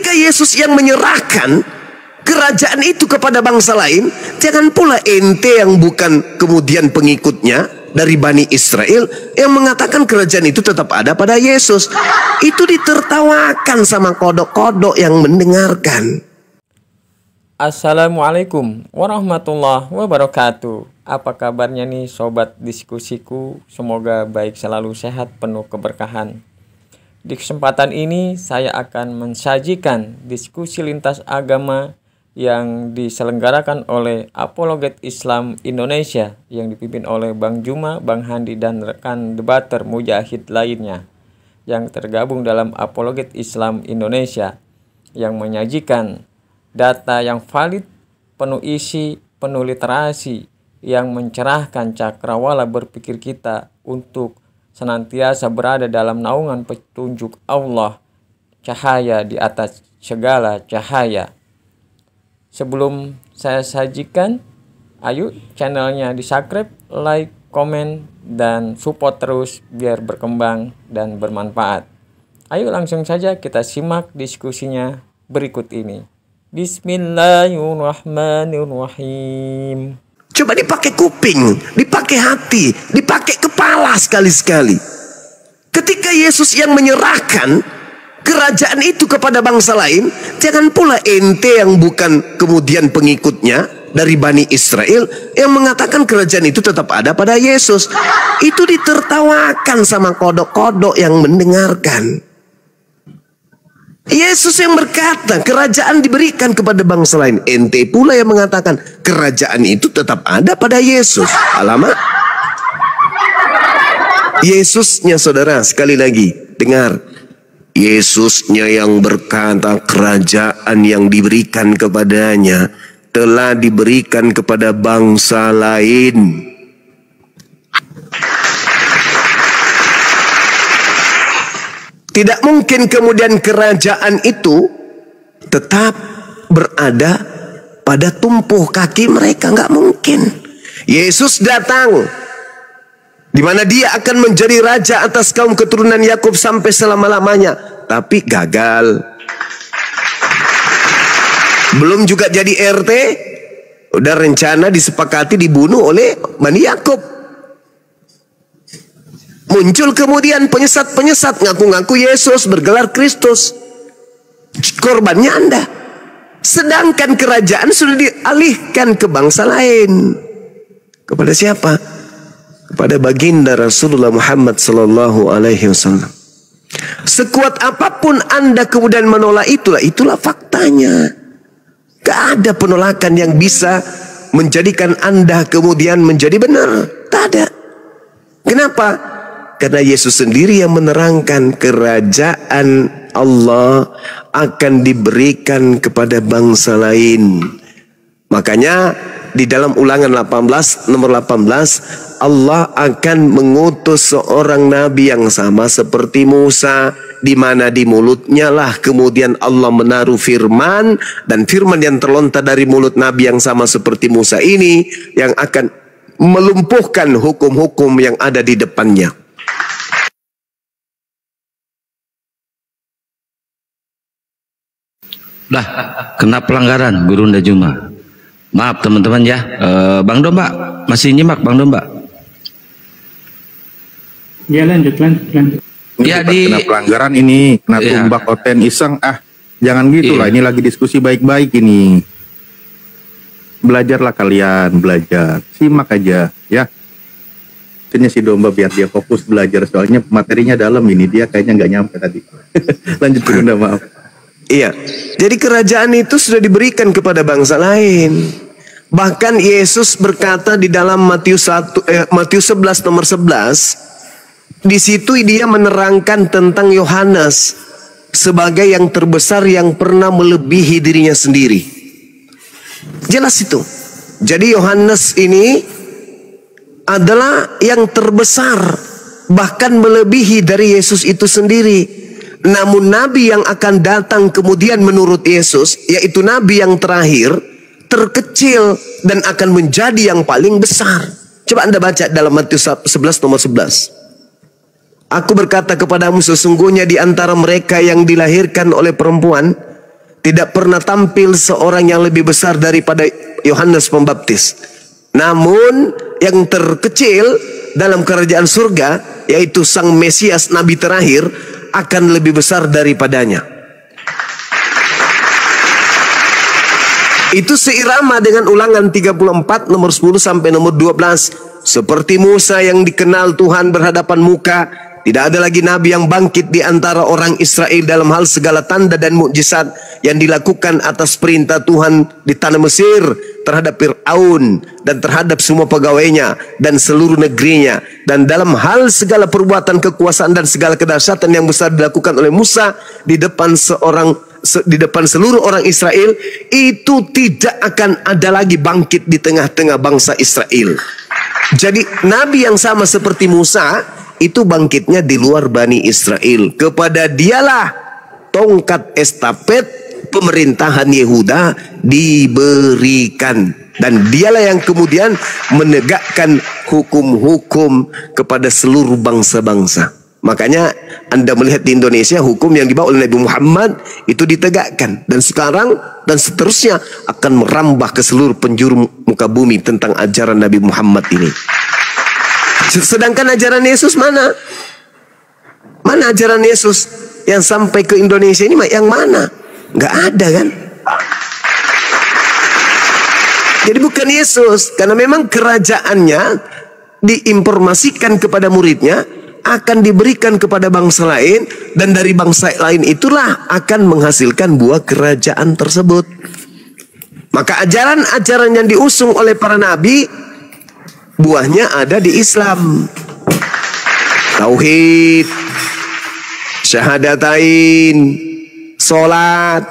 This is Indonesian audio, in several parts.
Ketika Yesus yang menyerahkan kerajaan itu kepada bangsa lain, jangan pula ente yang bukan kemudian pengikutnya dari Bani Israel yang mengatakan kerajaan itu tetap ada pada Yesus. Itu ditertawakan sama kodok-kodok yang mendengarkan. Assalamualaikum warahmatullahi wabarakatuh. Apa kabarnya nih sobat diskusiku? Semoga baik, selalu sehat, penuh keberkahan. Di kesempatan ini saya akan mensajikan diskusi lintas agama yang diselenggarakan oleh Apologet Islam Indonesia yang dipimpin oleh Bang Juma, Bang Handi, dan rekan debater mujahid lainnya yang tergabung dalam Apologet Islam Indonesia yang menyajikan data yang valid, penuh isi, penuh literasi, yang mencerahkan cakrawala berpikir kita untuk senantiasa berada dalam naungan petunjuk Allah, cahaya di atas segala cahaya. Sebelum saya sajikan, ayo channelnya di-subscribe, like, komen, dan support terus biar berkembang dan bermanfaat. Ayo langsung saja kita simak diskusinya berikut ini. Bismillahirrahmanirrahim. Coba dipakai kuping, dipakai hati, dipakai kepala sekali-sekali. Ketika Yesus yang menyerahkan kerajaan itu kepada bangsa lain, jangan pula ente yang bukan kemudian pengikutnya dari Bani Israel yang mengatakan kerajaan itu tetap ada pada Yesus. Itu ditertawakan sama kodok-kodok yang mendengarkan. Yesus yang berkata kerajaan diberikan kepada bangsa lain, ente pula yang mengatakan kerajaan itu tetap ada pada Yesus. Alamak. Yesusnya, saudara, sekali lagi dengar, Yesusnya yang berkata kerajaan yang diberikan kepadanya telah diberikan kepada bangsa lain. Tidak mungkin kemudian kerajaan itu tetap berada pada tumpuh kaki mereka, nggak mungkin. Yesus datang di mana dia akan menjadi raja atas kaum keturunan Yakub sampai selama-lamanya, tapi gagal. Belum juga jadi RT, udah rencana disepakati dibunuh oleh Bani Yakub. Muncul kemudian penyesat-penyesat ngaku-ngaku Yesus, bergelar Kristus. Korbannya Anda. Sedangkan kerajaan sudah dialihkan ke bangsa lain. Kepada siapa? Kepada baginda Rasulullah Muhammad sallallahu alaihi wasallam. Sekuat apapun Anda kemudian menolak itulah faktanya. Gak ada penolakan yang bisa menjadikan Anda kemudian menjadi benar. Tak ada. Kenapa? Karena Yesus sendiri yang menerangkan kerajaan Allah akan diberikan kepada bangsa lain. Makanya di dalam Ulangan 18 nomor 18, Allah akan mengutus seorang nabi yang sama seperti Musa, di mana di mulutnya lah kemudian Allah menaruh firman, dan firman yang terlontar dari mulut nabi yang sama seperti Musa ini yang akan melumpuhkan hukum-hukum yang ada di depannya. Dah kena pelanggaran Guru Nda Juma. Maaf teman-teman ya. Bang Domba masih nyimak Bang Domba? Ya lanjut. Ya kena pelanggaran ini, kena tumbak oten iseng. Jangan gitu lah. Ini lagi diskusi baik-baik ini. Belajarlah kalian, belajar. Simak aja ya. Maksudnya si Domba biar dia fokus belajar, soalnya materinya dalam ini, dia kayaknya nggak nyampe tadi. Lanjut Guru Nda, maaf. Iya, jadi kerajaan itu sudah diberikan kepada bangsa lain. Bahkan Yesus berkata di dalam Matius 11 nomor 11, di situ dia menerangkan tentang Yohanes sebagai yang terbesar yang pernah melebihi dirinya sendiri. Jelas itu. Jadi Yohanes ini adalah yang terbesar, bahkan melebihi dari Yesus itu sendiri. Namun nabi yang akan datang kemudian menurut Yesus, yaitu nabi yang terakhir, terkecil dan akan menjadi yang paling besar. Coba Anda baca dalam Matius 11 nomor 11. Aku berkata kepadamu, sesungguhnya di antara mereka yang dilahirkan oleh perempuan, tidak pernah tampil seorang yang lebih besar daripada Yohanes Pembaptis. Namun yang terkecil dalam kerajaan surga, yaitu Sang Mesias, Nabi terakhir, akan lebih besar daripadanya. Itu seirama dengan Ulangan 34 nomor 10 sampai nomor 12. Seperti Musa yang dikenal Tuhan berhadapan muka, tidak ada lagi nabi yang bangkit di antara orang Israel dalam hal segala tanda dan mukjizat yang dilakukan atas perintah Tuhan di tanah Mesir terhadap Fir'aun dan terhadap semua pegawainya dan seluruh negerinya, dan dalam hal segala perbuatan kekuasaan dan segala kedahsyatan yang besar dilakukan oleh Musa di depan seluruh orang Israel. Itu tidak akan ada lagi bangkit di tengah-tengah bangsa Israel. Jadi nabi yang sama seperti Musa itu bangkitnya di luar Bani Israel. Kepada dialah tongkat estafet pemerintahan Yehuda diberikan, dan dialah yang kemudian menegakkan hukum-hukum kepada seluruh bangsa-bangsa. Makanya Anda melihat di Indonesia hukum yang dibawa oleh Nabi Muhammad itu ditegakkan, dan sekarang dan seterusnya akan merambah ke seluruh penjuru muka bumi tentang ajaran Nabi Muhammad ini. Sedangkan ajaran Yesus mana? Mana ajaran Yesus yang sampai ke Indonesia ini yang mana? Nggak ada kan? Jadi bukan Yesus, karena memang kerajaannya diinformasikan kepada muridnya akan diberikan kepada bangsa lain, dan dari bangsa lain itulah akan menghasilkan buah kerajaan tersebut. Maka ajaran-ajaran yang diusung oleh para nabi, buahnya ada di Islam. Tauhid, syahadatain, sholat,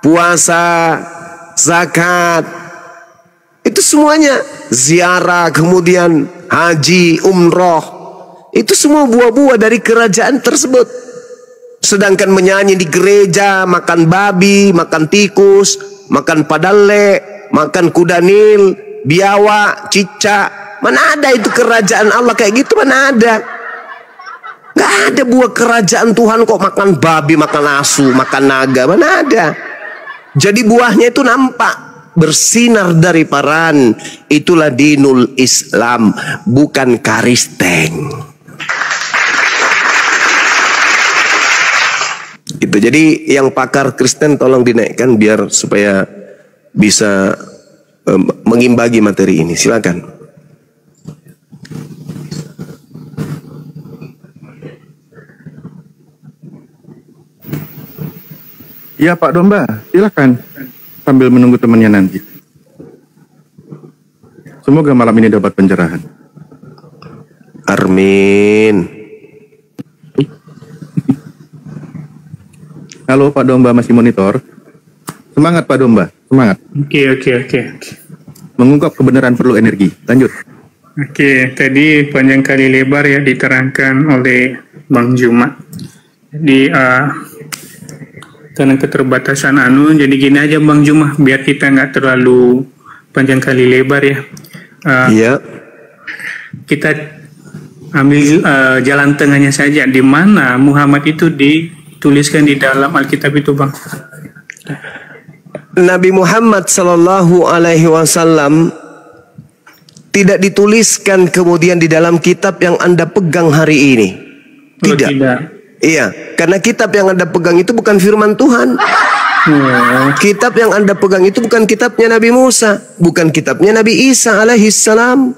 puasa, zakat, itu semuanya, ziarah, kemudian haji, umroh, itu semua buah-buah dari kerajaan tersebut. Sedangkan menyanyi di gereja, makan babi, makan tikus, makan padale, makan kuda nil, biawak, cicak, mana ada itu kerajaan Allah kayak gitu? Mana ada? Gak ada buah kerajaan Tuhan kok makan babi, makan asu, makan naga, mana ada? Jadi buahnya itu nampak, bersinar dari paran. Itulah dinul Islam, bukan karisteng. Itu. Jadi yang pakar Kristen tolong dinaikkan biar supaya bisa mengimbangi materi ini. Silakan. Iya Pak Domba, silakan. Sambil menunggu temannya nanti. Semoga malam ini dapat pencerahan. Amin. Halo Pak Domba, masih monitor? Semangat Pak Domba, semangat. Oke. Mengungkap kebenaran perlu energi. Lanjut. Oke, tadi panjang kali lebar ya diterangkan oleh Bang Juma. Jadi karena keterbatasan jadi gini aja Bang Juma, biar kita nggak terlalu panjang kali lebar ya. Iya. Kita ambil jalan tengahnya saja, di mana Muhammad itu dituliskan di dalam Alkitab itu Bang. Nabi Muhammad Sallallahu Alaihi Wasallam tidak dituliskan kemudian di dalam kitab yang Anda pegang hari ini. Tidak. Tidak. Iya, karena kitab yang Anda pegang itu bukan firman Tuhan. Kitab yang Anda pegang itu bukan kitabnya Nabi Musa, bukan kitabnya Nabi Isa alaihissalam.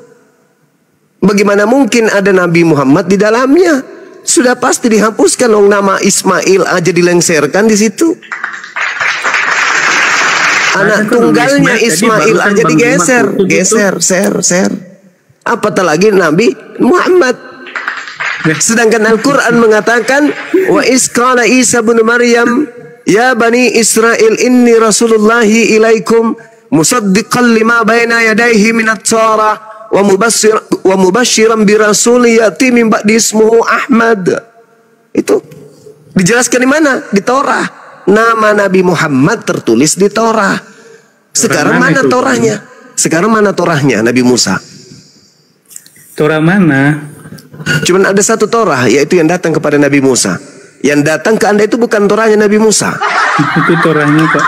Bagaimana mungkin ada Nabi Muhammad di dalamnya? Sudah pasti dihapuskan dong, nama Ismail aja dilengserkan di situ. Anak tunggalnya Ismail aja digeser, ser. Apatah lagi Nabi Muhammad. Sedangkan Al-Quran mengatakan, wa isqala Isa bin Maryam, ya bani Israel inni rasulullahi ilaikum musaddiqan lima baina yadayhi minat Torah wa mubashiran bi rasuli yati min ba'di ismuhu Ahmad. Itu dijelaskan di mana? Di Torah. Nama Nabi Muhammad tertulis di Torah. Sekarang mana Torahnya? Sekarang mana Torahnya Nabi Musa? Torah mana? Cuman ada satu Torah, yaitu yang datang kepada Nabi Musa. Yang datang ke Anda itu bukan Torahnya Nabi Musa. Itu Torahnya Pak.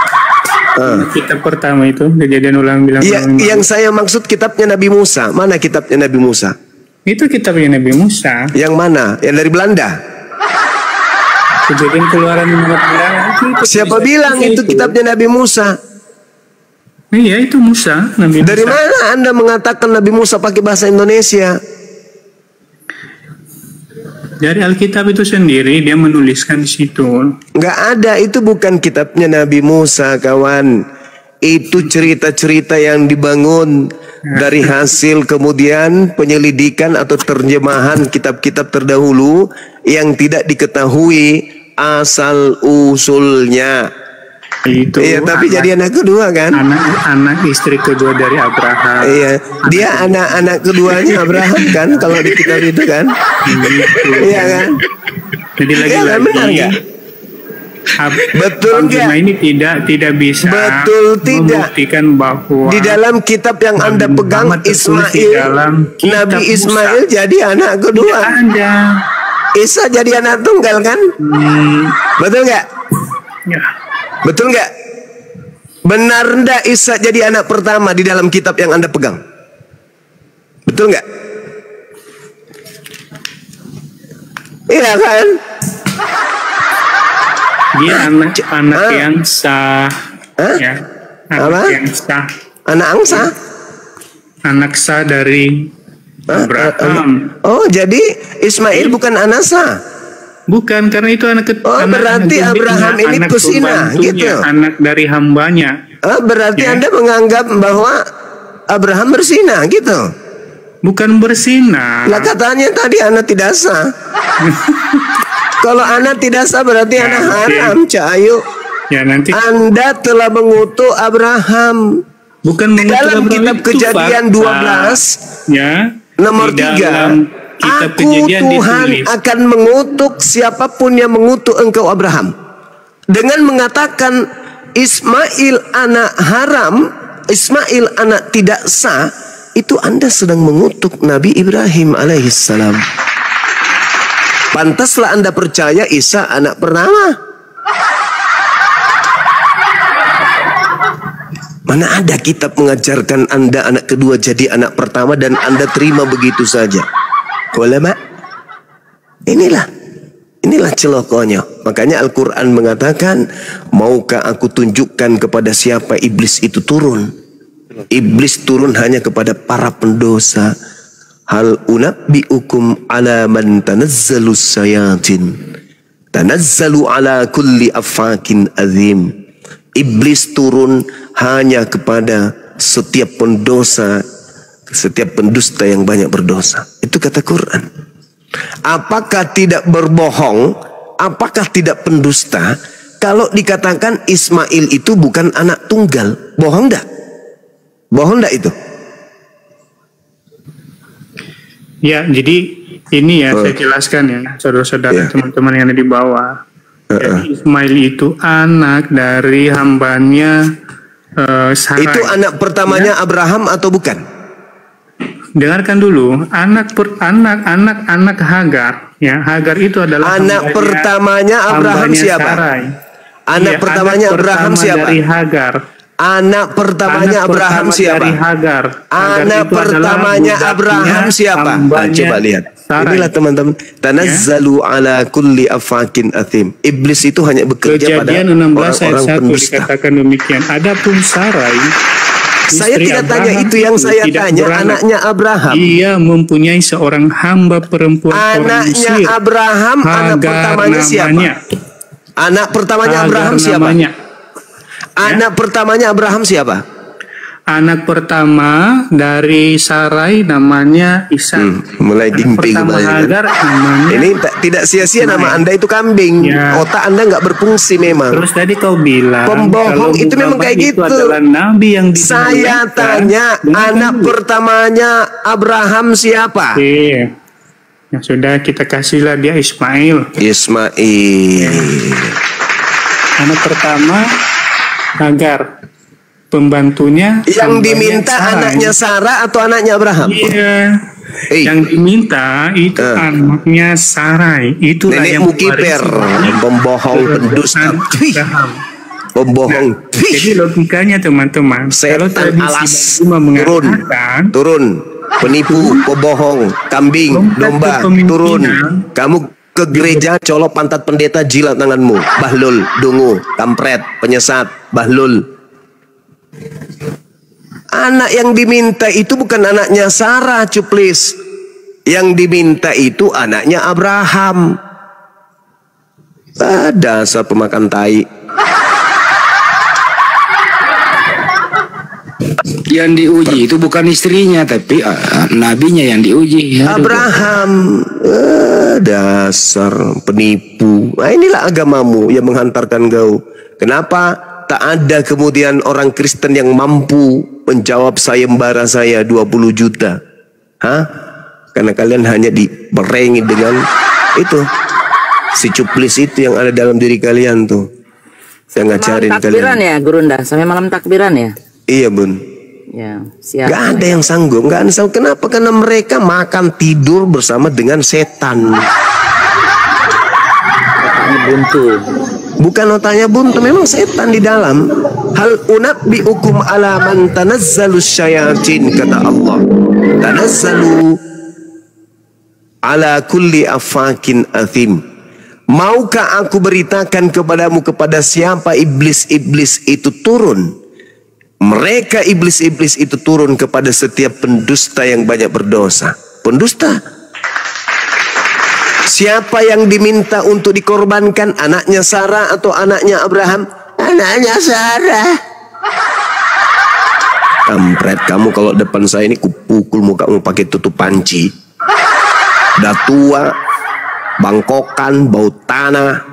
Kitab pertama itu Kejadian Ulang bilang. Iya, yang saya maksud kitabnya Nabi Musa. Mana kitabnya Nabi Musa? Itu kitabnya Nabi Musa. Yang mana? Yang dari Belanda? Kejadian Keluaran 15. Siapa bilang itu kitabnya Nabi Musa? Iya, itu Musa, Nabi Dari Musa. mana Anda mengatakan Nabi Musa pakai bahasa Indonesia? Dari Alkitab itu sendiri dia menuliskan di situ. Nggak ada, itu bukan kitabnya Nabi Musa, kawan. Itu cerita-cerita yang dibangun dari hasil kemudian penyelidikan atau terjemahan kitab-kitab terdahulu yang tidak diketahui asal usulnya. Itu Iya, tapi jadi anak kedua kan? Anak istri kedua dari Abraham. Iya, dia anak keduanya Abraham kan? Kalau di kitab itu kan? Iya kan? Jadi Iya, lagi-lagi benar nggak? Betul Bang nggak? Juma ini tidak bisa Betul tidak? membuktikan bahwa Di dalam kitab yang Anda pegang Muhammad tertulis di Ismail, dalam kitab Nabi Musa. Ismail jadi anak kedua. Ada. Isa jadi anak tunggal kan? Betul nggak? Ya. Betul nggak? Benar ndak Isa jadi anak pertama di dalam kitab yang Anda pegang? Betul nggak? Iya kan? Dia anak yang sah. Hah? Ya. Anak Apa? yang sah. Anak angsa? Anak sah dari Abraham. Oh, jadi Ismail bukan anak sah. Bukan, karena itu anak Oh, berarti Abraham ini anak pesina, pembantunya, gitu. anak dari hambanya. Berarti Ya. Anda menganggap bahwa Abraham berzina gitu. Bukan bersinar. Lah katanya tadi anak tidak sah. Kalau anak tidak sah berarti Ya, anak oke. haram, Cahayu. Ya nanti Anda telah mengutuk Abraham. bukan Di dalam mengutuk kitab Abraham, itu Kejadian fakta. 12 Ya. nomor Di 3. dalam kitab Aku Kejadian Tuhan ditulis. akan mengutuk siapapun yang mengutuk engkau Abraham. Dengan mengatakan Ismail anak haram, Ismail anak tidak sah, itu Anda sedang mengutuk Nabi Ibrahim alaihissalam. Pantaslah Anda percaya Isa anak pertama. Mana ada kitab mengajarkan Anda anak kedua jadi anak pertama dan Anda terima begitu saja. Ulama, inilah celokonya. Makanya Al-Quran mengatakan, maukah aku tunjukkan kepada siapa iblis itu turun? Iblis turun hanya kepada para pendosa. Hal unabbi'ukum ala man tanazzalu sayatin. Tanazzalu ala kulli afakin azim. Iblis turun hanya kepada setiap pendosa, setiap pendusta yang banyak berdosa. Itu kata Quran. Apakah tidak berbohong? Apakah tidak pendusta? Kalau dikatakan Ismail itu bukan anak tunggal, bohong enggak? Bohong enggak itu? Ya, jadi ini ya saya jelaskan ya, saudara-saudara, teman-teman yang ada di bawah. Jadi Ismail itu anak dari hambanya Sarai. Itu anak pertamanya Abraham atau bukan? Dengarkan dulu, anak Hagar, ya. Hagar itu adalah Anak pertamanya Abraham siapa? Sarai. Anak Iya, pertamanya anak Abraham pertama siapa? Dari Hagar. Anak pertamanya Anak Abraham pertama siapa? Dari Hagar. Hagar Anak itu adalah pertamanya budaknya, Abraham siapa? Nah, hambanya coba lihat. Sarai. Inilah teman-teman. Tanazzalu ala kulli afakin athim. Iblis itu hanya bekerja pada Kejadian 16 ayat orang-orang 1 pendusta. dikatakan demikian. Adapun Sarai, Saya istri tidak tanya Abraham itu, yang saya tidak tanya beranak. anaknya Abraham. Ia mempunyai seorang hamba perempuan orang Anaknya Mesir. Abraham, anak Hagar pertamanya siapa? namanya. Anak pertamanya Hagar Abraham siapa? namanya. Anak pertamanya Abraham siapa? Anak pertama dari Sarai namanya Ishak. Mulai Anak dimpi pertama kembali. Hagar namanya. Ini tidak sia-sia nama Anda itu kambing. Ya. Otak Anda nggak berfungsi memang. Terus tadi kau bilang Pembohong kalau itu memang Muhammad kayak itu gitu. adalah nabi yang Saya tanya, anak pertamanya Abraham siapa? Oke. Ya sudah, kita kasihlah dia Ismail. Ismail. Anak pertama Hagar. Pembantunya Yang hambanya diminta Sarai. anaknya Sarah atau anaknya Abraham? Iya. Yang diminta itu anaknya Sarai. Itulah Nenek yang Mukiper, mewarisi pembohong, pendusta. Abraham. Pembohong. Jadi logikanya teman-teman, kalau Setan tradisi alas. Bang Juma Turun. mengatakan Turun. Penipu, pembohong, kambing, domba, turun. Kamu ke gereja, colok pantat pendeta, jilat tanganmu. Bahlul, dungu, kampret, penyesat, bahlul. Anak yang diminta itu bukan anaknya Sarah, cuplis. Yang diminta itu anaknya Abraham. Dasar pemakan tai. Yang diuji itu bukan istrinya, tapi nabinya yang diuji. Abraham. Dasar penipu. Nah, inilah agamamu yang menghantarkan kau. Kenapa tak ada kemudian orang Kristen yang mampu menjawab sayembara saya 20 juta? Hah? Karena kalian hanya diberengi dengan itu. Si cuplis itu yang ada dalam diri kalian tuh. Saya ngajarin malam takbiran kalian. Ya Gurunda, sampai malam takbiran ya. Iya bun. Ya, siap. Gak ada yang sanggup. Gak ada yang sanggup. Kenapa? Karena mereka makan tidur bersama dengan setan. Otaknya buntu. Bukan otaknya buntu, memang setan di dalam. Hal unabbiukum ala man tanazzalu syayatin, kata Allah. Tanazzalu ala kulli afakin athim. Maukah aku beritakan kepadamu kepada siapa iblis-iblis itu turun? Mereka iblis-iblis itu turun kepada setiap pendusta yang banyak berdosa. Pendusta. Siapa yang diminta untuk dikorbankan? Anaknya Sarah atau anaknya Abraham? Anaknya Sarah. Kampret, kamu kalau depan saya ini kupukul mukamu pakai tutup panci. Udah tua, bangkokan, bau tanah,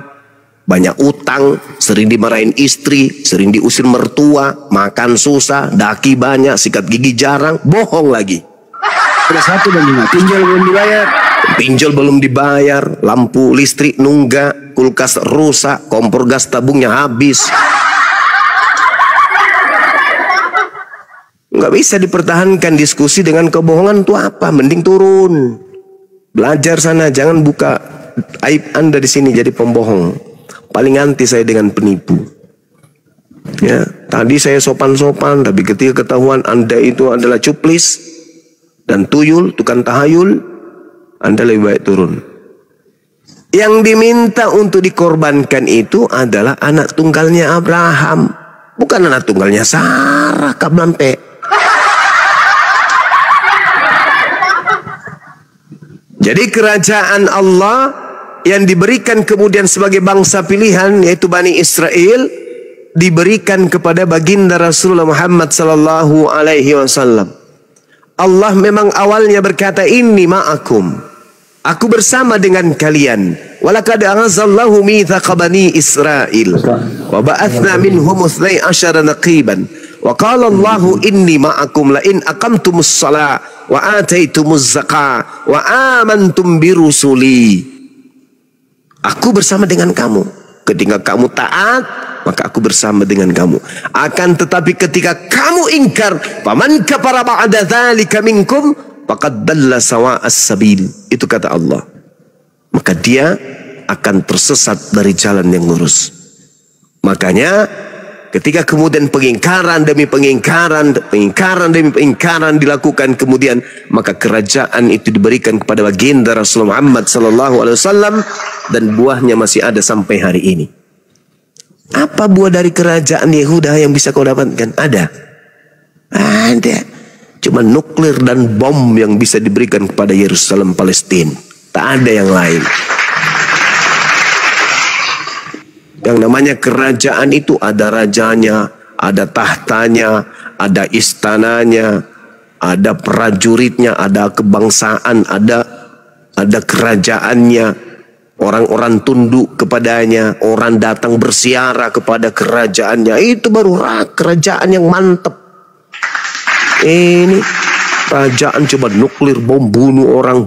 banyak utang, sering dimarahin istri, sering diusir mertua, makan susah, daki banyak, sikat gigi jarang, bohong lagi. Ada satu Bang Juma, pinjol belum dibayar. Pinjol belum dibayar, lampu listrik nunggak, kulkas rusak, kompor gas tabungnya habis. Nggak bisa dipertahankan diskusi dengan kebohongan itu apa? Mending turun. Belajar sana, jangan buka aib Anda di sini jadi pembohong. Paling anti saya dengan penipu. Ya, tadi saya sopan-sopan, tapi ketika ketahuan Anda itu adalah cuplis dan tuyul, tukang tahayul, Anda lebih baik turun. Yang diminta untuk dikorbankan itu adalah anak tunggalnya Abraham, bukan anak tunggalnya Sarah, kablampe. Jadi kerajaan Allah yang diberikan kemudian sebagai bangsa pilihan, yaitu Bani Israel, diberikan kepada baginda Rasulullah Muhammad sallallahu alaihi wasallam. Allah memang awalnya berkata, inni ma'akum, aku bersama dengan kalian. Walaqad aghazallahu mitsaqa Bani Israil wa ba'athna minhum 12 naqiban. Wa qala Allahu inni ma'akum la in aqamtumus shalah wa ataitumuz zakah wa amantum birusuli. Aku bersama dengan kamu. Ketika kamu taat, maka aku bersama dengan kamu. Akan tetapi ketika kamu ingkar, faman kafara ba'da dzalika minkum faqad dalla sawa'as sabil. Itu kata Allah. Maka dia akan tersesat dari jalan yang lurus. Makanya ketika kemudian pengingkaran demi pengingkaran, pengingkaran demi pengingkaran dilakukan, kemudian maka kerajaan itu diberikan kepada baginda Rasulullah Muhammad sallallahu alaihi wasallam, dan buahnya masih ada sampai hari ini. Apa buah dari kerajaan Yehuda yang bisa kau dapatkan? Ada. Ada. Cuma nuklir dan bom yang bisa diberikan kepada Yerusalem Palestina. Tak ada yang lain. Yang namanya kerajaan itu ada rajanya, ada tahtanya, ada istananya, ada prajuritnya, ada kebangsaan, ada kerajaannya. Orang-orang tunduk kepadanya, orang datang bersiara kepada kerajaannya. Itu baru kerajaan yang mantap. Ini kerajaan coba nuklir, bom, bunuh orang,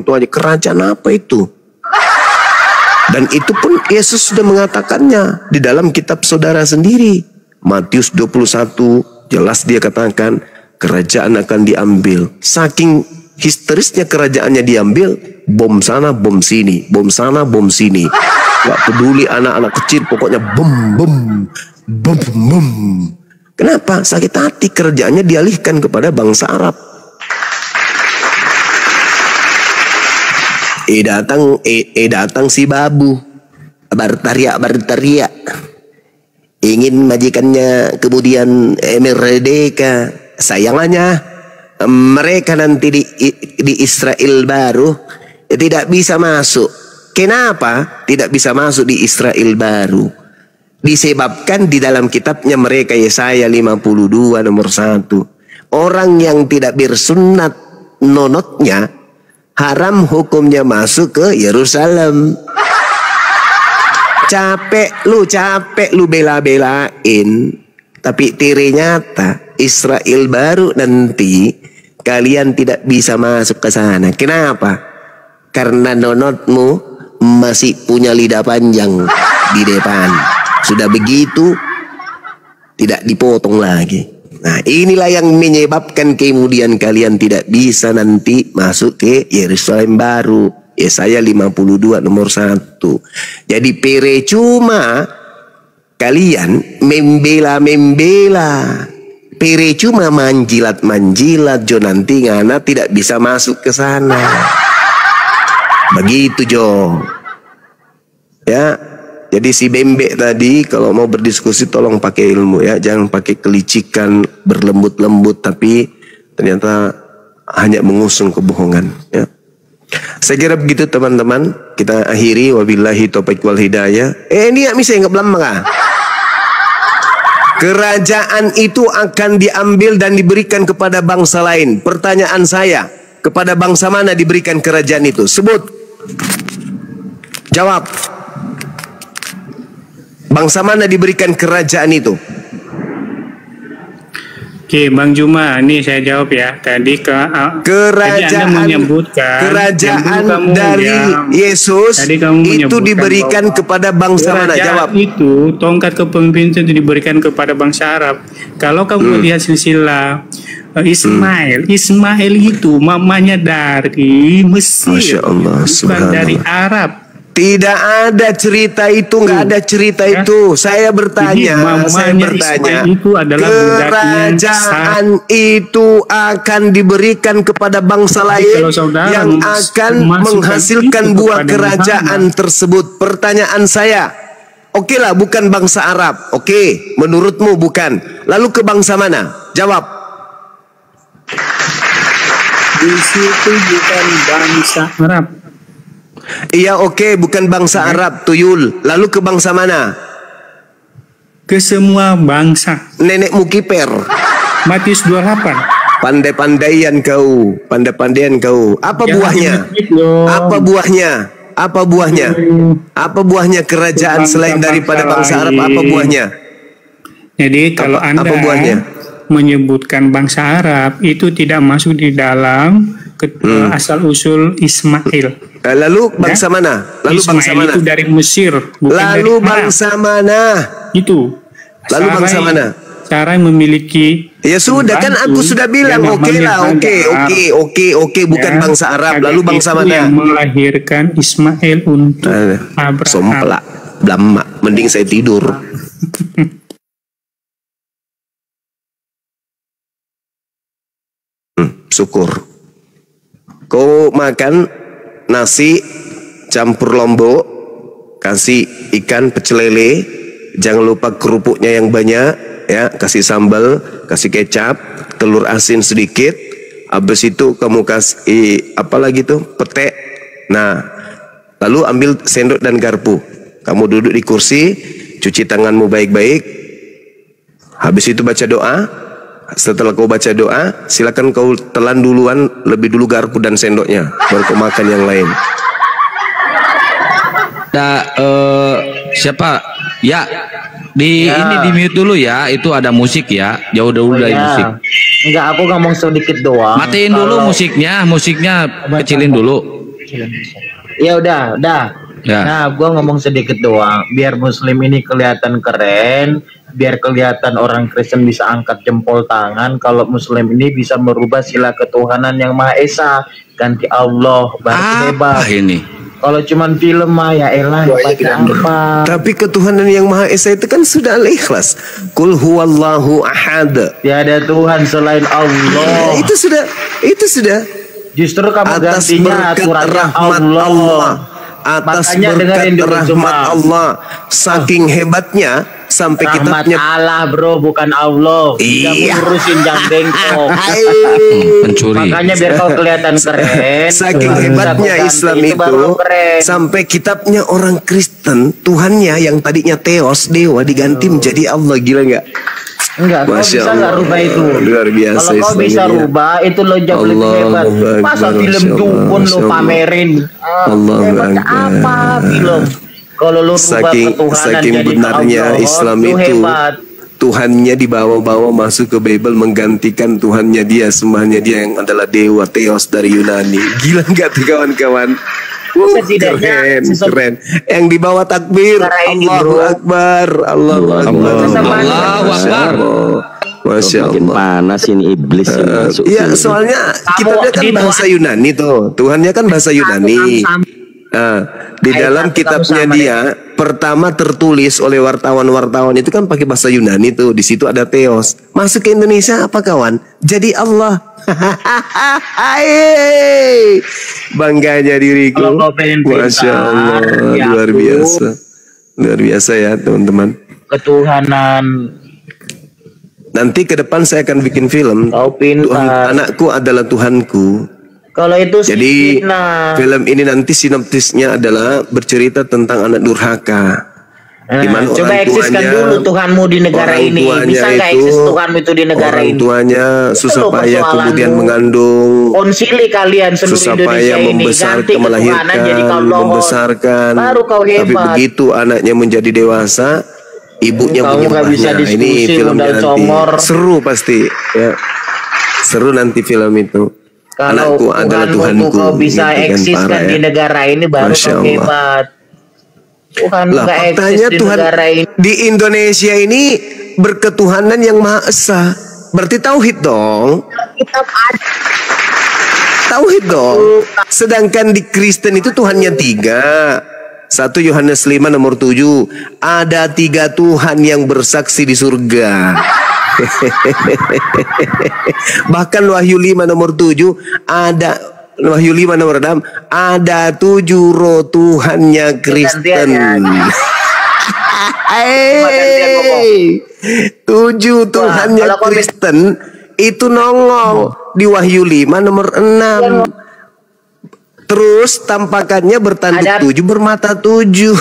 itu aja. Kerajaan apa itu? Dan itu pun Yesus sudah mengatakannya di dalam kitab saudara sendiri. Matius 21 jelas dia katakan kerajaan akan diambil. Saking histerisnya kerajaannya diambil, bom sana, bom sini, bom sana, bom sini. Gak peduli anak-anak kecil, pokoknya bom, bom, bom, bom. Kenapa? Sakit hati, kerajaannya dialihkan kepada bangsa Arab. Datang si babu, berteriak, ingin majikannya kemudian merdeka. Sayangannya mereka nanti di Israel baru tidak bisa masuk. Kenapa tidak bisa masuk di Israel baru? Disebabkan di dalam kitabnya mereka Yesaya 52 nomor 1. Orang yang tidak bersunat nonotnya haram hukumnya masuk ke Yerusalem. Capek lu bela-belain, tapi ternyata Israel baru nanti kalian tidak bisa masuk ke sana. Kenapa? Karena nonotmu masih punya lidah panjang di depan. Sudah begitu tidak dipotong lagi. Nah, inilah yang menyebabkan kemudian kalian tidak bisa nanti masuk ke Yerusalem baru. Yesaya 52 nomor 1. Jadi percuma kalian membela. Percuma manjilat Jo, nanti ngana tidak bisa masuk ke sana. Begitu Jo. Ya. Jadi si bembek tadi kalau mau berdiskusi tolong pakai ilmu ya, jangan pakai kelicikan berlembut-lembut tapi ternyata hanya mengusung kebohongan ya. Saya kira begitu teman-teman, kita akhiri wabillahi taufiq wal hidayah. Ini ya bisa nggak belum maka. Kerajaan itu akan diambil dan diberikan kepada bangsa lain. Pertanyaan saya, kepada bangsa mana diberikan kerajaan itu? Sebut. Jawab. Bangsa mana diberikan kerajaan itu? Oke, Bang Juma, ini saya jawab ya. Tadi kerajaan dari Yesus itu diberikan kepada bangsa mana? Jawab. Itu tongkat kepemimpinan itu diberikan kepada bangsa Arab. Kalau kamu lihat silsilah Ismail itu mamanya dari Mesir, Masya Allah, bukan dari Arab. Tidak ada cerita itu, nggak ada cerita itu. Saya bertanya, itu adalah kerajaan itu akan diberikan kepada bangsa lain yang akan menghasilkan buah kerajaan tersebut. Pertanyaan saya, oke lah, bukan bangsa Arab. Oke, menurutmu bukan. Lalu ke bangsa mana? Jawab. Di situ bukan bangsa Arab. Iya oke, bukan bangsa Arab, tuyul. Lalu ke bangsa mana? Ke semua bangsa. Nenekmu kiper. Matius 28. Pandai-pandaian kau, pandai-pandaian kau. Apa buahnya? Apa buahnya? Apa buahnya? Apa buahnya kerajaan selain daripada bangsa Arab? Apa buahnya? Jadi kalau Anda apa buahnya? Menyebutkan bangsa Arab itu tidak masuk di dalam asal usul Ismail. Lalu bangsa mana? Lalu Ismail bangsa mana? Itu dari Mesir, bukan lalu dari bangsa mana? Itu. Lalu bangsa mana? Cara memiliki. Ya sudah kan aku sudah bilang oke lah, oke, bukan bangsa Arab. Lalu bangsa mana? Yang melahirkan Ismail untuk Abraham. Somplak, blama, mending saya tidur. Syukur. Kau makan nasi campur lombok, kasih ikan pecel lele, jangan lupa kerupuknya yang banyak ya, kasih sambal, kasih kecap, telur asin sedikit. Habis itu kamu kasih apa lagi tuh? Pete. Nah, lalu ambil sendok dan garpu. Kamu duduk di kursi, cuci tanganmu baik-baik. Habis itu baca doa. Setelah kau baca doa, silakan kau telan duluan, lebih dulu garpu dan sendoknya, baru kau makan yang lain. Siapa? Ya, ini di mute dulu ya. Itu ada musik ya. Jauh dulu dari musik. Enggak, aku ngomong sedikit doang. Matiin dulu musiknya kecilin dulu. Ya udah. Ya. Nah, gua ngomong sedikit doang biar Muslim ini kelihatan keren, biar kelihatan orang Kristen bisa angkat jempol tangan, kalau Muslim ini bisa merubah sila ketuhanan yang Maha Esa, ganti Allah, baru hebat. ini? Kalau cuman film mah ya elah, apa? Tapi ketuhanan yang Maha Esa itu kan sudah Al-Ikhlas. Qul huwallahu ahad. Tiada Tuhan selain Allah. Itu sudah. Justru kamu Atas gantinya berkat aturannya rahmat Allah. Atas Makanya dengerin berkat dulu rahmat cuma. Allah. Saking hebatnya sampai Rahmat kitabnya Allah bro, bukan Allah. Tidak Iya. ngurusin jam bengkok. Pencuri. Makanya biar kau kelihatan keren. Saking Bisa hebatnya kau ganti, Islam baru itu keren. sampai kitabnya orang Kristen Tuhannya yang tadinya Theos dewa diganti menjadi Allah. Gila nggak? Enggak, kau Masya bisa nggak Allah. rubah itu. Luar biasa Kalau kau Islam bisa ini ya. rubah itu lo jauh lebih Allahu hebat. Akbar, Masa film Masya Allah, dukun lo Masya Allah. pamerin? Allahu Hebatnya Akbar. apa film? Kalau lo rubah Saking ketuhanan jadi benarnya Allah, Islam lo itu hebat. Tuhannya dibawa-bawa masuk ke Bible menggantikan Tuhannya dia, sembahnya dia yang adalah dewa Theos dari Yunani. Gila nggak tuh kawan-kawan? Setidaknya Keren. Yang dibawa takbir Negara ini, Allahu bro. Akbar, Allahu Akbar. Allahu Akbar. Masya Makin Allah. panas ini iblis ini masuk. Iya, soalnya kitabnya kan di bahasa Yunani tuh. Tuhannya kan bahasa Yunani. Di Ayat dalam satu kitabnya kamu sama dia pertama tertulis oleh wartawan-wartawan itu kan pakai bahasa Yunani tuh. Di situ ada Theos. Masuk ke Indonesia apa kawan? Jadi Allah. Hai. Bangganya diriku. Kalau kau pengen Masya Allah, pintar, ya luar aku. biasa. Luar biasa ya teman-teman. Ketuhanan Nanti ke depan saya akan bikin film. kau pintar. Tuhan, anakku adalah Tuhanku. Kalau itu sih Jadi fitnah. film ini nanti sinopsisnya adalah bercerita tentang anak durhaka. Nah, Di mana coba orang eksiskan tuanya- dulu Tuhanmu di negara orang ini. tuanya Bisa nggak itu- eksis Tuhanmu itu di negara Orang ini? tuanya susah loh payah persoalanmu. kemudian mengandung, Konsili kalian seluruh susah Indonesia payah ini membesarkan, ganti ketuhanan melahirkan, jadi kau lohon. membesarkan. Baru kau Tapi hebat. begitu anaknya menjadi dewasa, ibunya Kamu punya nggak bisa rumahnya. Ini diskusi, filmnya modal nanti comor. seru pasti. Ya. Seru nanti film itu. Kalau Anakku adalah Tuhanmu Tuhanku. kau bisa gitu kan, eksiskan parah di ya. negara ini baru Masya kau Allah. hebat. Tuhan Lah nggak eksis faktanya di Tuhan negara ini. di Indonesia ini berketuhanan yang Maha Esa. Berarti tauhid dong. Tauhid dong. Sedangkan di Kristen itu Tuhannya 3. 1 Yohanes 5 nomor 7. Ada 3 Tuhan yang bersaksi di surga. Bahkan Wahyu 5 nomor 7 ada Wahyu 5 nomor 6 ada 7 roh Tuhannya Kristen. Hey, 7 Tuhannya kalau kau Kristen itu nongol di Wahyu 5 nomor 6. Terus tampakannya bertanduk Ada- 7 bermata 7.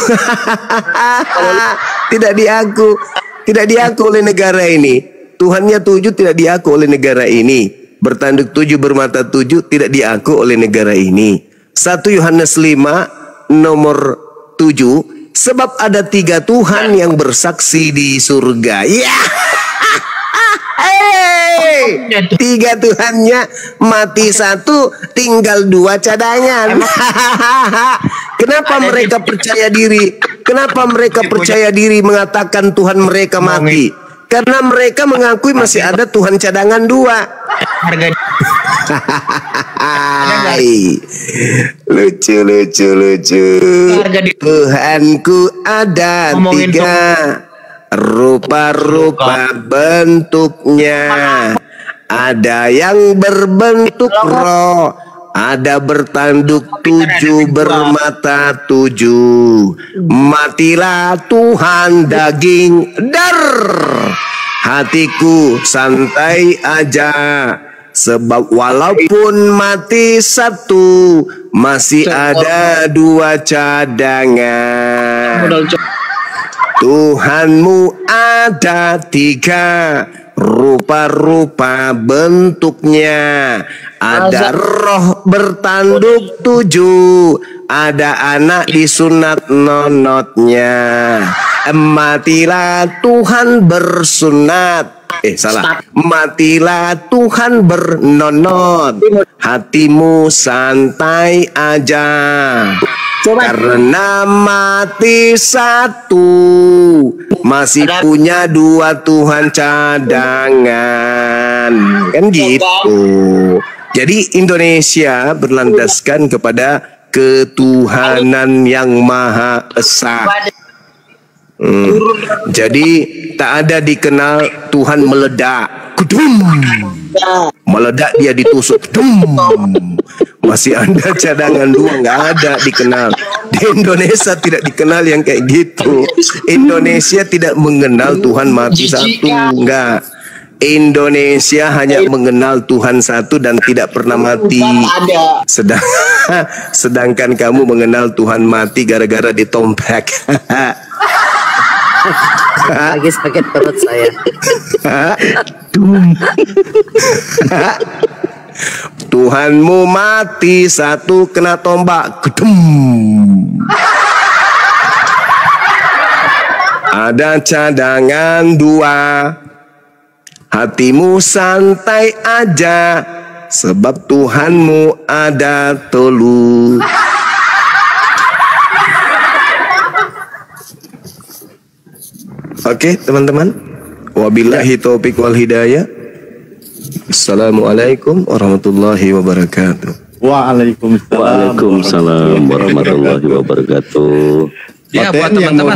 Tidak diaku oleh negara ini. Tuhannya 7 tidak diaku oleh negara ini. Bertanduk 7 bermata 7 tidak diaku oleh negara ini. 1 Yohanes 5 nomor 7. Sebab ada 3 Tuhan yang bersaksi di surga. Ya. Hey, 3 Tuhannya mati 1, tinggal 2 cadangan. Kenapa mereka percaya diri? Kenapa mereka percaya diri mengatakan Tuhan mereka mati? Karena mereka mengakui masih ada Tuhan cadangan 2. Harga Hai. Lucu. Harga di- Tuhanku ada Ngomongin 3. Rupa-rupa bentuknya. Ada yang berbentuk roh, ada bertanduk 7 bermata 7. Matilah Tuhan daging dar. Hatiku santai aja, sebab walaupun mati 1 masih ada 2 cadangan. modal Tuhanmu ada 3, rupa-rupa bentuknya. Ada roh bertanduk 7, ada anak disunat nonotnya. Matilah Tuhan bersunat. Salah. Matilah Tuhan bernonot. Hatimu santai aja. Karena mati 1 masih punya 2 Tuhan cadangan. Kan gitu. Jadi Indonesia berlandaskan kepada ketuhanan yang Maha Esa. Jadi tak ada dikenal Tuhan meledak, kudum, meledak dia ditusuk, dum. Masih ada cadangan 2, nggak ada dikenal. Di Indonesia tidak dikenal yang kayak gitu. Indonesia tidak mengenal Tuhan mati satu, enggak. Indonesia hanya mengenal Tuhan satu dan tidak pernah mati. Sedangkan kamu mengenal Tuhan mati gara-gara ditompek. Lagi sakit perut saya. Tuhanmu mati satu kena tombak, gedum. Ada cadangan 2. Hatimu santai aja, sebab Tuhanmu ada telu. Oke teman-teman, wabillahi taufiq wal hidayah. Assalamualaikum warahmatullahi wabarakatuh. Waalaikumsalam warahmatullahi wabarakatuh. Ya, buat yang mau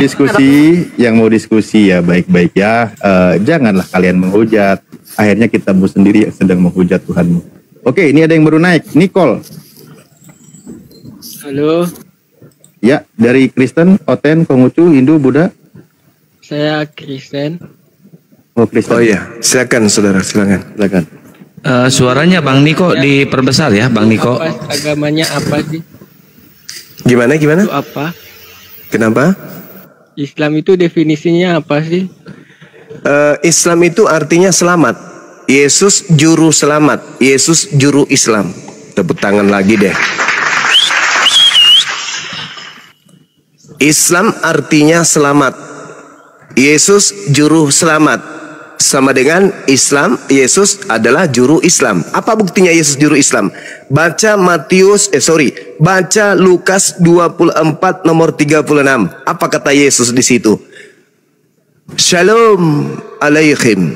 teman-teman diskusi ya baik-baik ya. Janganlah kalian menghujat. Akhirnya kitamu sendiri yang sedang menghujat Tuhanmu. Oke, ini ada yang baru naik, Nicole. Halo. Ya, dari Kristen, Oten, Konghucu, Hindu, Buddha. Saya Kristen. Oh, Kristen. Oh iya, silakan saudara, silakan. Suaranya Bang Niko diperbesar ya, Bang Niko. Agamanya apa sih? Gimana? Itu apa? Kenapa? Islam itu definisinya apa sih? Islam itu artinya selamat. Yesus juru selamat. Yesus juru Islam. Tepuk tangan lagi deh. Islam artinya selamat. Yesus juru selamat. Sama dengan Islam, Yesus adalah juru Islam. Apa buktinya Yesus juru Islam? Baca baca Lukas 24 nomor 36. Apa kata Yesus di situ? Shalom alaikum.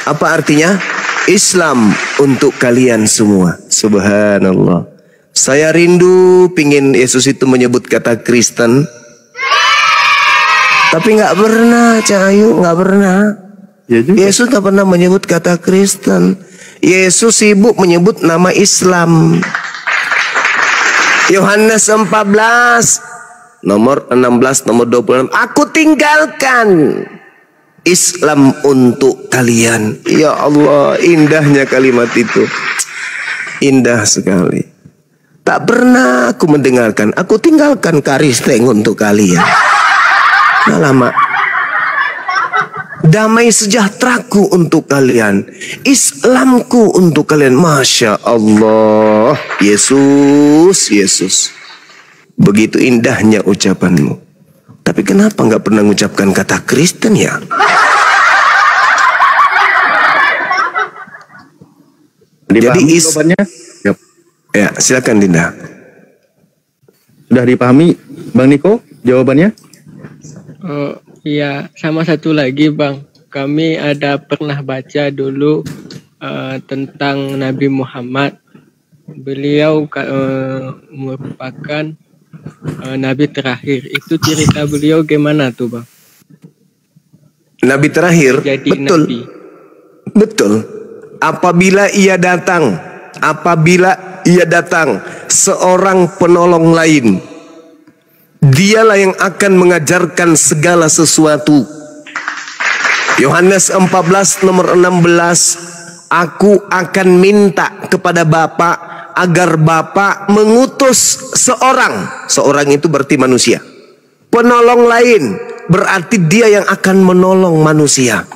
Apa artinya? Islam untuk kalian semua. Subhanallah. Saya rindu pingin Yesus itu menyebut kata Kristen. Tapi nggak pernah, Cahayu, nggak pernah. Ya juga. Yesus nggak pernah menyebut kata Kristen. Yesus sibuk menyebut nama Islam. Yohanes 14 nomor 16 nomor 26. Aku tinggalkan Islam untuk kalian. Ya Allah, indahnya kalimat itu. Indah sekali. Tak pernah aku mendengarkan aku tinggalkan Kristen untuk kalian. Nah, lama. Damai sejahteraku untuk kalian, Islamku untuk kalian. Masya Allah. Yesus, Yesus. Begitu indahnya ucapanmu. Tapi kenapa nggak pernah mengucapkan kata Kristen ya? Jadi jawabannya? Yep. Ya, silakan Dinda. Sudah dipahami, Bang Niko, jawabannya? Oh iya, sama satu lagi Bang. Kami ada pernah baca dulu tentang Nabi Muhammad. Beliau merupakan Nabi terakhir. Itu cerita beliau gimana tuh Bang? Nabi terakhir? Jadi betul. Nabi. Betul. Apabila ia datang seorang penolong lain, dialah yang akan mengajarkan segala sesuatu. Yohanes 14 nomor 16. Aku akan minta kepada Bapa agar Bapa mengutus seorang itu berarti manusia, penolong lain, berarti dia yang akan menolong manusia.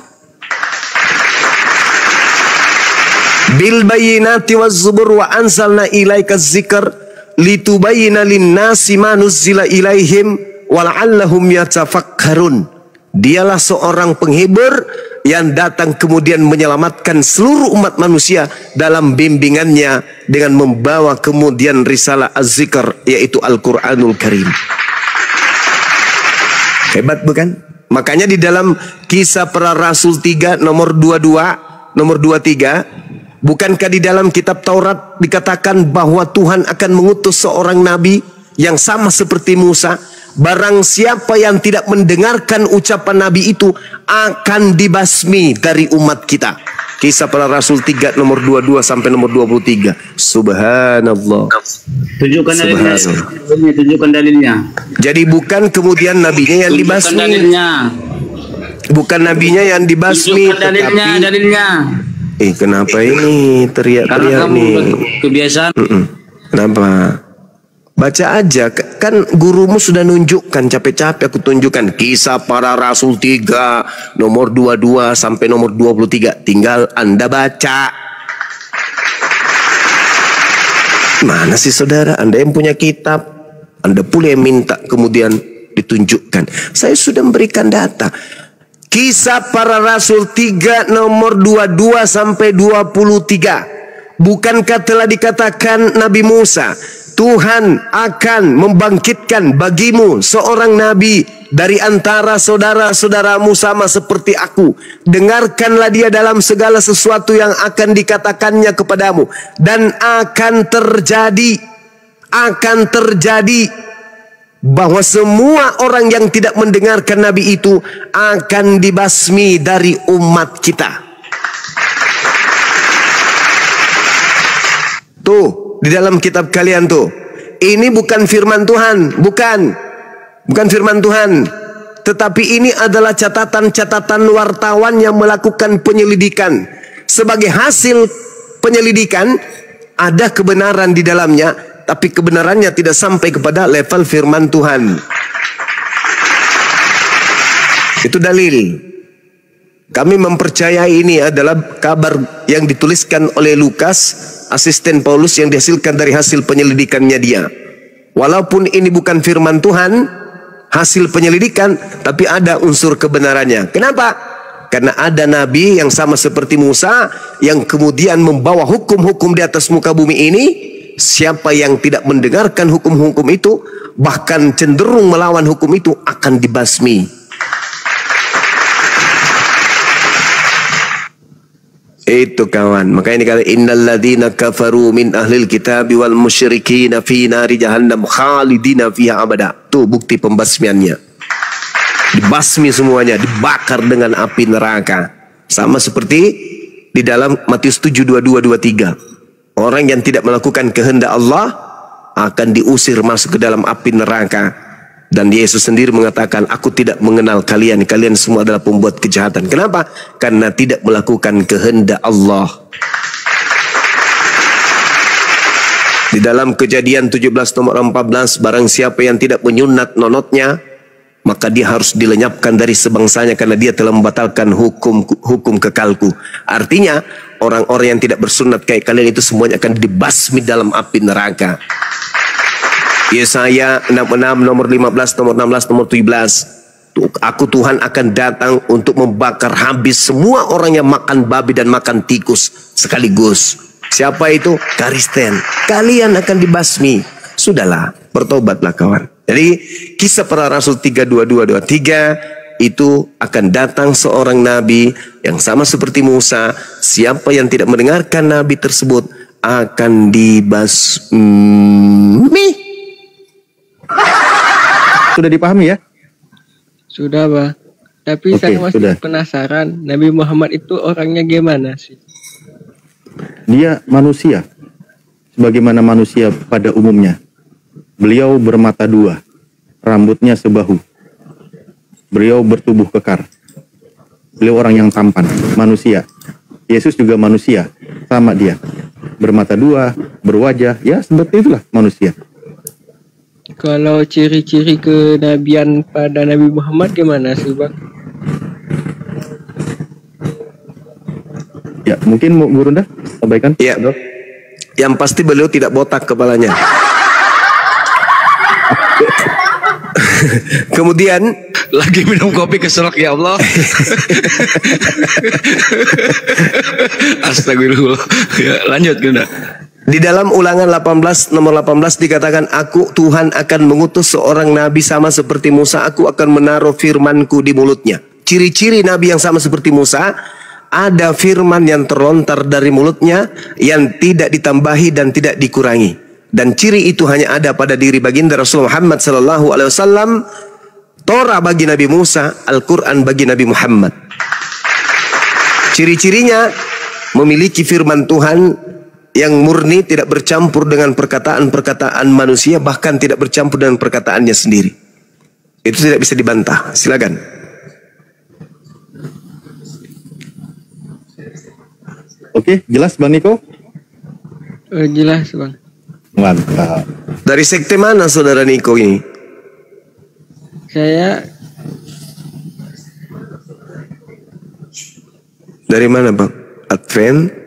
Bil bayyinati waz zubur wa anzalna ilaika dzikr litubayyana lin-nasi ma nuzzila ilaihim wa la'allahum yatafakkarun. Dialah seorang penghibur yang datang kemudian menyelamatkan seluruh umat manusia dalam bimbingannya dengan membawa kemudian risalah az-zikr, yaitu Al-Quranul Karim. Hebat bukan? Makanya di dalam Kisah Para Rasul 3 nomor 22, nomor 23, bukankah di dalam kitab Taurat dikatakan bahwa Tuhan akan mengutus seorang nabi yang sama seperti Musa? Barang siapa yang tidak mendengarkan ucapan nabi itu akan dibasmi dari umat kita. Kisah Para Rasul 3 nomor 22 sampai nomor 23. Subhanallah. Tunjukkan dalilnya. Tunjukkan dalilnya. Jadi bukan kemudian nabinya yang dibasmi. Bukan nabinya yang dibasmi. Dalilnya. Kenapa ini teriak-teriak nih? Kebiasaan. Kenapa? Baca aja, kan gurumu sudah nunjukkan, capek-capek aku tunjukkan. Kisah Para Rasul 3 nomor 22 sampai nomor 23. Tinggal Anda baca. Mana sih saudara? Anda yang punya kitab, Anda pula yang minta kemudian ditunjukkan. Saya sudah memberikan data. Kisah Para Rasul 3 nomor 22 sampai 23. Bukankah telah dikatakan Nabi Musa, Tuhan akan membangkitkan bagimu seorang nabi dari antara saudara-saudaramu sama seperti aku. Dengarkanlah dia dalam segala sesuatu yang akan dikatakannya kepadamu. Dan akan terjadi bahwa semua orang yang tidak mendengarkan nabi itu akan dibasmi dari umat kita. Tuh, di dalam kitab kalian tuh. Ini bukan firman Tuhan, bukan firman Tuhan. Tetapi ini adalah catatan-catatan wartawan yang melakukan penyelidikan. Sebagai hasil penyelidikan, ada kebenaran di dalamnya, tapi kebenarannya tidak sampai kepada level firman Tuhan. Itu dalil. Kami mempercayai ini adalah kabar yang dituliskan oleh Lukas, asisten Paulus, yang dihasilkan dari hasil penyelidikannya dia. Walaupun ini bukan firman Tuhan, hasil penyelidikan, tapi ada unsur kebenarannya. Kenapa? Karena ada nabi yang sama seperti Musa, yang kemudian membawa hukum-hukum di atas muka bumi ini. Siapa yang tidak mendengarkan hukum-hukum itu, bahkan cenderung melawan hukum itu, akan dibasmi. Itu kawan. Makanya dikatakan innal ladzina kafaru min ahlil kitabi wal musyrikin fi nari jahannam khalidina fiha abada. Tuh bukti pembasmiannya. Dibasmi semuanya, dibakar dengan api neraka. Sama seperti di dalam Matius 7:22-23. Orang yang tidak melakukan kehendak Allah akan diusir masuk ke dalam api neraka. Dan Yesus sendiri mengatakan, aku tidak mengenal kalian. Kalian semua adalah pembuat kejahatan. Kenapa? Karena tidak melakukan kehendak Allah. Di dalam Kejadian 17 nomor 14, barang siapa yang tidak menyunat nonotnya, maka dia harus dilenyapkan dari sebangsanya, karena dia telah membatalkan hukum kekalku. Artinya, orang-orang yang tidak bersunat kayak kalian itu semuanya akan dibasmi dalam api neraka. Yesaya 66 nomor 15, nomor 16, nomor 17. Aku Tuhan akan datang untuk membakar habis semua orang yang makan babi dan makan tikus sekaligus. Siapa itu? Kristen. Kalian akan dibasmi. Sudahlah, bertobatlah kawan. Jadi Kisah Para Rasul 3:22-23 itu akan datang seorang nabi yang sama seperti Musa. Siapa yang tidak mendengarkan nabi tersebut akan dibasmi. Sudah dipahami ya? Sudah, Bang. Tapi saya masih penasaran, Nabi Muhammad itu orangnya gimana sih? Dia manusia, sebagaimana manusia pada umumnya. Beliau bermata dua, rambutnya sebahu. Beliau bertubuh kekar. Beliau orang yang tampan, manusia. Yesus juga manusia, sama dia. Bermata dua, berwajah, ya seperti itulah manusia. Kalau ciri-ciri kenabian pada Nabi Muhammad gimana sih, Bang? Ya, mungkin Guru Nda sampaikan. Iya. Yang pasti beliau tidak botak kepalanya. Kemudian lagi minum kopi keselak, ya Allah. Astagfirullah. Ya, lanjut Gunda. Di dalam Ulangan 18 nomor 18 dikatakan, aku Tuhan akan mengutus seorang nabi sama seperti Musa, aku akan menaruh firmanku di mulutnya. Ciri-ciri nabi yang sama seperti Musa, ada firman yang terlontar dari mulutnya yang tidak ditambahi dan tidak dikurangi. Dan ciri itu hanya ada pada diri baginda Rasulullah Muhammad sallallahu alaihi wasallam. Torah bagi Nabi Musa, Al-Quran bagi Nabi Muhammad. Ciri-cirinya memiliki firman Tuhan yang murni, tidak bercampur dengan perkataan-perkataan manusia, bahkan tidak bercampur dengan perkataannya sendiri. Itu tidak bisa dibantah. Silakan. Oke, jelas Bang Niko? Jelas Bang. Mantap. Dari sekte mana saudara Niko ini? Saya dari mana Bang? Advent,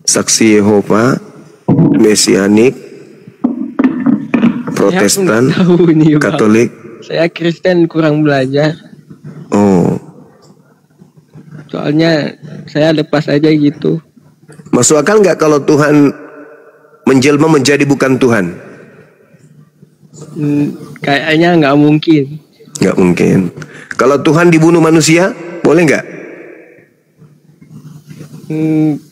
Saksi Yehova, Mesianik, Protestan, tahu nih, Bang. Katolik. Saya Kristen, kurang belajar. Oh. Soalnya saya lepas aja gitu. Masuk akal nggak kalau Tuhan menjelma menjadi bukan Tuhan? Kayaknya nggak mungkin. Nggak mungkin. Kalau Tuhan dibunuh manusia, boleh nggak?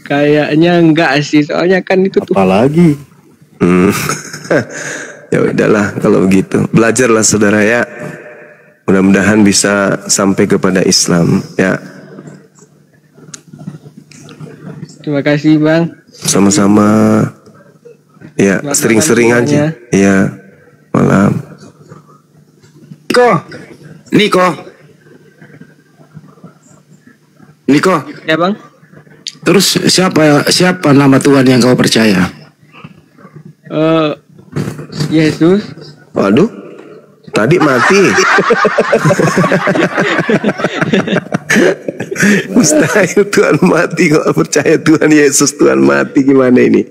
Kayaknya enggak sih, soalnya kan itu tuh. Apalagi. Ya udahlah kalau begitu. Belajarlah saudara ya. Mudah-mudahan bisa sampai kepada Islam ya. Terima kasih Bang. Sama-sama. Ya, sering-sering aja. Ya, malam. Niko. Ya Bang. Terus siapa nama Tuhan yang kau percaya? Yesus. Waduh, tadi mati. Mustahil Tuhan mati, kok percaya Tuhan Yesus Tuhan mati, gimana ini?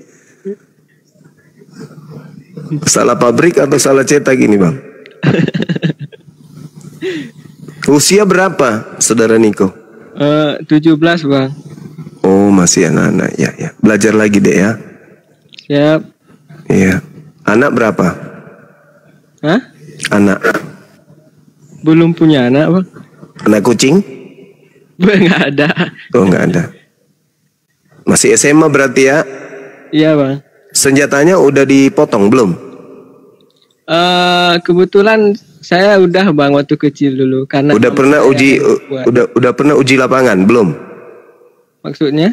Salah pabrik atau salah cetak ini Bang? Usia berapa saudara Niko? 17 Bang. Oh masih anak-anak ya, ya. Belajar lagi deh ya. Siap. Iya. Anak berapa? Hah? Anak. Belum punya anak Bang. Anak kucing? Nggak ada. Oh nggak ada. Masih SMA berarti ya? Iya Bang. Senjatanya udah dipotong belum? Kebetulan saya udah Bang waktu kecil dulu karena udah pernah uji udah pernah uji lapangan belum? Maksudnya?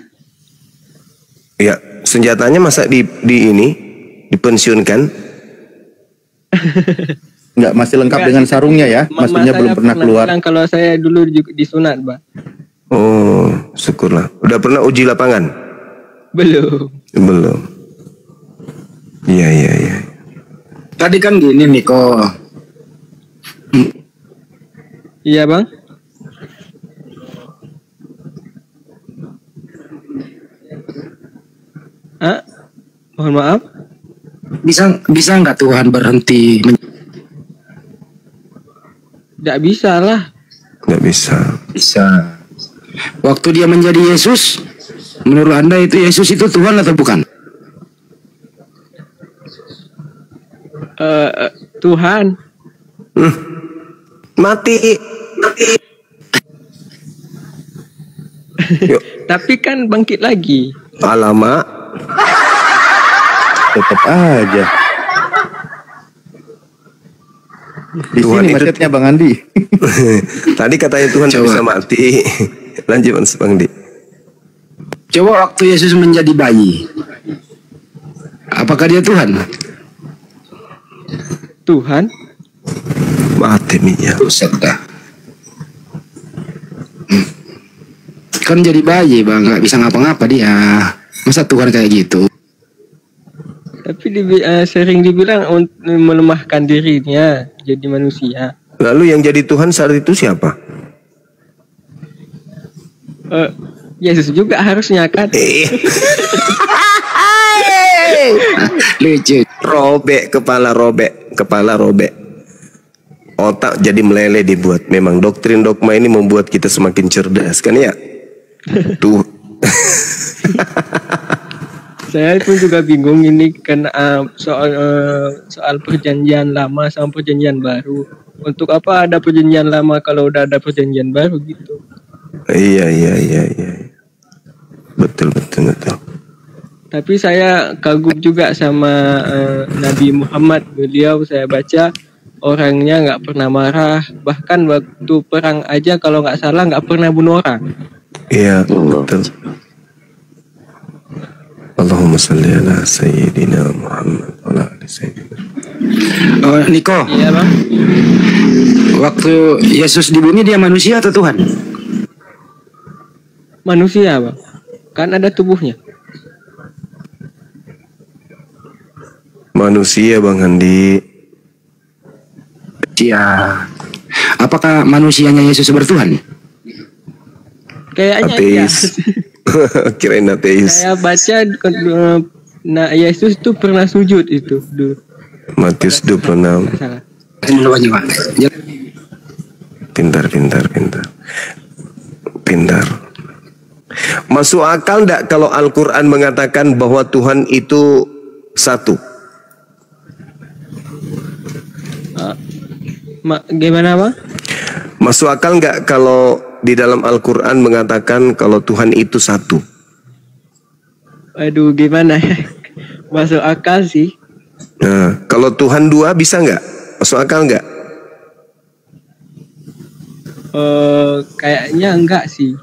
Ya, senjatanya masa di ini dipensiunkan? Enggak, masih lengkap dengan sarungnya ya? Maksudnya belum pernah keluar. Kalau saya dulu disunat, Pak. Oh, syukurlah. Udah pernah uji lapangan? Belum. Belum. Iya, iya, iya. Tadi kan gini Niko. Iya Bang. Mohon maaf. Bisa nggak Tuhan berhenti? Tidak bisa lah. Tidak bisa. Bisa. Waktu dia menjadi Yesus, menurut Anda itu Yesus itu Tuhan atau bukan? Tuhan. Mati. Tapi kan bangkit lagi. Alamak. Tetap aja. Di Tuhan sini macetnya Bang Andi. Tadi katanya Tuhan tidak bisa mati. Lanjut Mas Bang Di. Coba waktu Yesus menjadi bayi, apakah dia Tuhan? Tuhan? Mati ya. Buset dah. Kan jadi bayi Bang, nggak bisa ngapa-ngapa dia. Masa Tuhan kayak gitu? Tapi sering dibilang melemahkan dirinya jadi manusia. Lalu yang jadi Tuhan saat itu siapa? Yesus juga harusnya kan. Lucu. Robek, kepala robek. Otak jadi meleleh dibuat. Memang doktrin dogma ini membuat kita semakin cerdas kan ya? Tuh. Saya pun juga bingung ini kan soal perjanjian lama sama perjanjian baru. Untuk apa ada perjanjian lama kalau udah ada perjanjian baru gitu? Iya. Betul. Tapi saya kagum juga sama Nabi Muhammad. Beliau saya baca orangnya nggak pernah marah. Bahkan waktu perang aja kalau nggak salah nggak pernah bunuh orang. Iya, betul. Allahumma salli ala Sayyidina Muhammad wa ala ali Sayyidina. Niko. Iya bang. Waktu Yesus di bumi dia manusia atau Tuhan? Manusia bang. Kan ada tubuhnya. Manusia Bang Handi. Ya. Apakah manusianya Yesus bertuhan? Kayaknya ateis. Kirain ateis. Saya baca Yesus tuh pernah sujud itu dulu. Matius 26. Pintar. Masuk akal enggak kalau Al-Quran mengatakan bahwa Tuhan itu satu? Gimana Bang? Masuk akal enggak kalau di dalam Al-Quran mengatakan kalau Tuhan itu satu? Aduh gimana ya? Masuk akal sih. Nah, kalau Tuhan dua bisa enggak? Masuk akal enggak? Kayaknya enggak sih.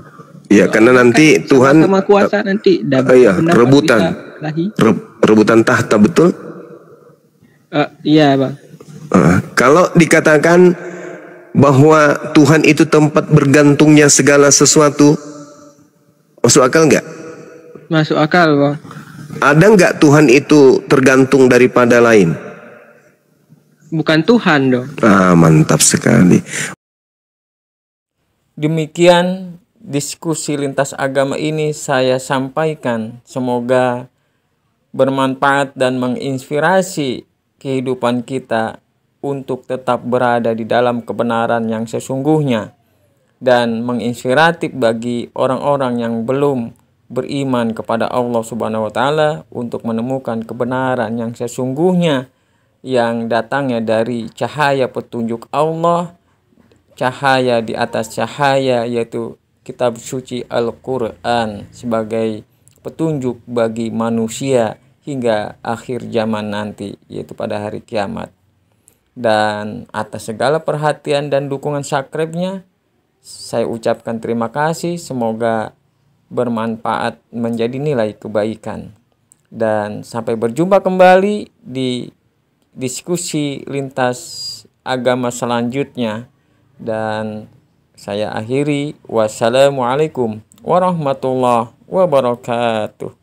Ya karena nanti Tuhan sama kuasa nanti rebutan rebutan tahta, betul? Iya Bang. Kalau dikatakan bahwa Tuhan itu tempat bergantungnya segala sesuatu, masuk akal enggak? Masuk akal Bang. Ada enggak Tuhan itu tergantung daripada lain? Bukan Tuhan dong. Mantap sekali. Demikian diskusi lintas agama ini saya sampaikan. Semoga bermanfaat dan menginspirasi kehidupan kita untuk tetap berada di dalam kebenaran yang sesungguhnya, dan menginspiratif bagi orang-orang yang belum beriman kepada Allah Subhanahu wa taala untuk menemukan kebenaran yang sesungguhnya yang datangnya dari cahaya petunjuk Allah, cahaya di atas cahaya, yaitu kitab suci Al-Quran sebagai petunjuk bagi manusia hingga akhir zaman nanti, yaitu pada hari kiamat. Dan atas segala perhatian dan dukungan subscribe-nya, saya ucapkan terima kasih. Semoga bermanfaat menjadi nilai kebaikan. Dan sampai berjumpa kembali di diskusi lintas agama selanjutnya. Dan saya akhiri, wassalamualaikum warahmatullahi wabarakatuh.